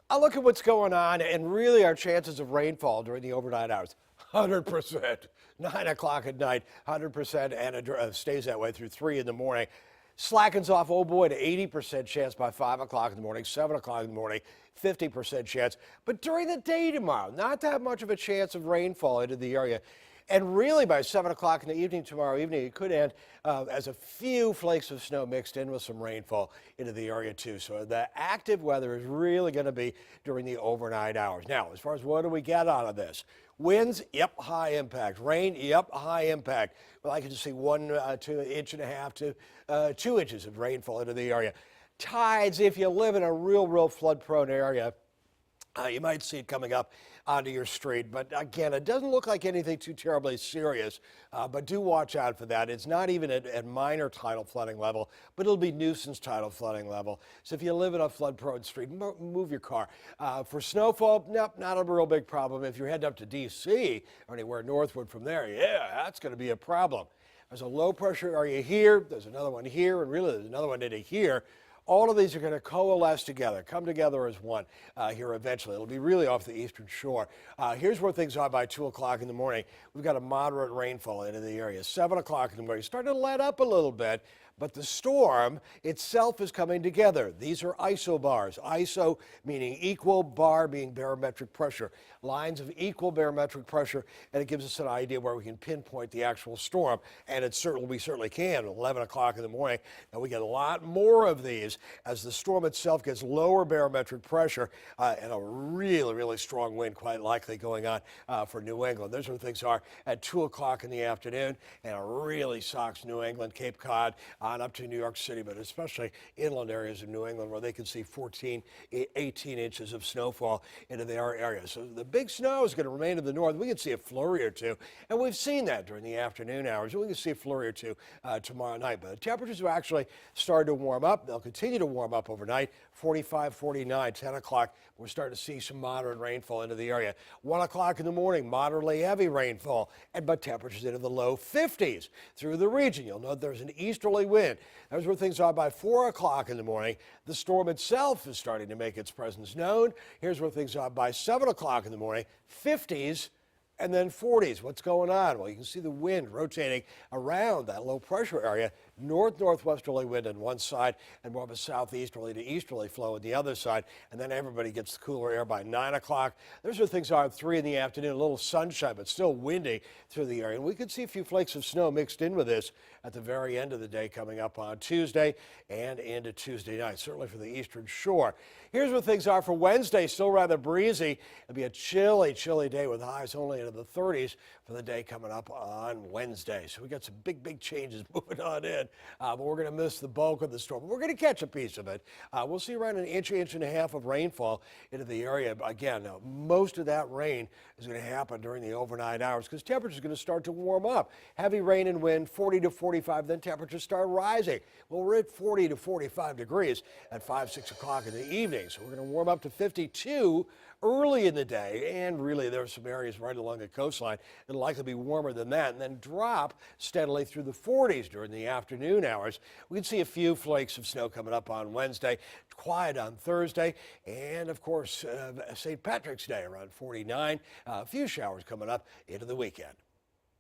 I look at what's going on, and really our chances of rainfall during the overnight hours, 100%. 9 o'clock at night, 100%, and it stays that way through 3 in the morning. Slackens off, oh boy, to 80% chance by 5 o'clock in the morning, 7 o'clock in the morning, 50% chance. But during the day tomorrow, not that much of a chance of rainfall into the area. And really, by 7 o'clock in the evening tomorrow evening, it could end as a few flakes of snow mixed in with some rainfall into the area, too. So the active weather is really going to be during the overnight hours. Now, as far as what do we get out of this? Winds, yep, high impact. Rain, yep, high impact. Well, I can just see 1 to 1.5 inches to 2 inches of rainfall into the area. Tides, if you live in a real flood-prone area, you might see it coming up onto your street, but again, it doesn't look like anything too terribly serious, but do watch out for that. It's not even at minor tidal flooding level, but it'll be nuisance tidal flooding level. So if you live in a flood-prone street, move your car. For snowfall, nope, not a real big problem. If you're heading up to D.C. or anywhere northward from there, yeah, that's going to be a problem. There's a low pressure area here, there's another one here, and really there's another one into here. All of these are going to coalesce together, come together as one here eventually. It'll be really off the eastern shore. Here's where things are by 2 o'clock in the morning. We've got a moderate rainfall into the area. 7 o'clock in the morning, starting to let up a little bit, but the storm itself is coming together. These are isobars. Iso meaning equal, bar being barometric pressure. Lines of equal barometric pressure, and it gives us an idea where we can pinpoint the actual storm, and we certainly can. 11 o'clock in the morning, and we get a lot more of these as the storm itself gets lower barometric pressure and a really strong wind quite likely going on for New England. Those where things are at 2 o'clock in the afternoon, and it really socks New England, Cape Cod, on up to New York City, but especially inland areas of New England where they can see 14, 18 inches of snowfall into their area. So the big snow is going to remain in the north. We can see a flurry or two, and we've seen that during the afternoon hours. We can see a flurry or two tomorrow night, but the temperatures have actually started to warm up. They'll continue to warm up overnight. 45, 49, 10 o'clock, we're starting to see some moderate rainfall into the area. 1 o'clock in the morning, moderately heavy rainfall, but temperatures into the low 50s through the region. You'll note there's an easterly wind. There's where things are by 4 o'clock in the morning. The storm itself is starting to make its presence known. Here's where things are by 7 o'clock in the morning, 50s. And then 40s. What's going on? Well, you can see the wind rotating around that low pressure area. Northwesterly wind on one side and more of a southeasterly to easterly flow on the other side. And then everybody gets the cooler air by 9 o'clock. There's where things are at 3 in the afternoon. A little sunshine, but still windy through the area. And we could see a few flakes of snow mixed in with this at the very end of the day coming up on Tuesday and into Tuesday night, certainly for the eastern shore. Here's where things are for Wednesday. Still rather breezy. It'll be a chilly day with highs only into the 30s for the day coming up on Wednesday. So we got some big changes moving on in, but we're going to miss the bulk of the storm. We're going to catch a piece of it. We'll see around an inch and a half of rainfall into the area. Again, now, most of that rain is going to happen during the overnight hours because temperatures are going to start to warm up. Heavy rain and wind, 40 to 45, then temperatures start rising. Well, we're at 40 to 45 degrees at 5, 6 o'clock in the evening. So we're going to warm up to 52 early in the day, and really there are some areas right along the coastline that'll likely be warmer than that, and then drop steadily through the 40s during the afternoon hours. We can see a few flakes of snow coming up on Wednesday, quiet on Thursday, and of course St. Patrick's Day around 49. A few showers coming up into the weekend.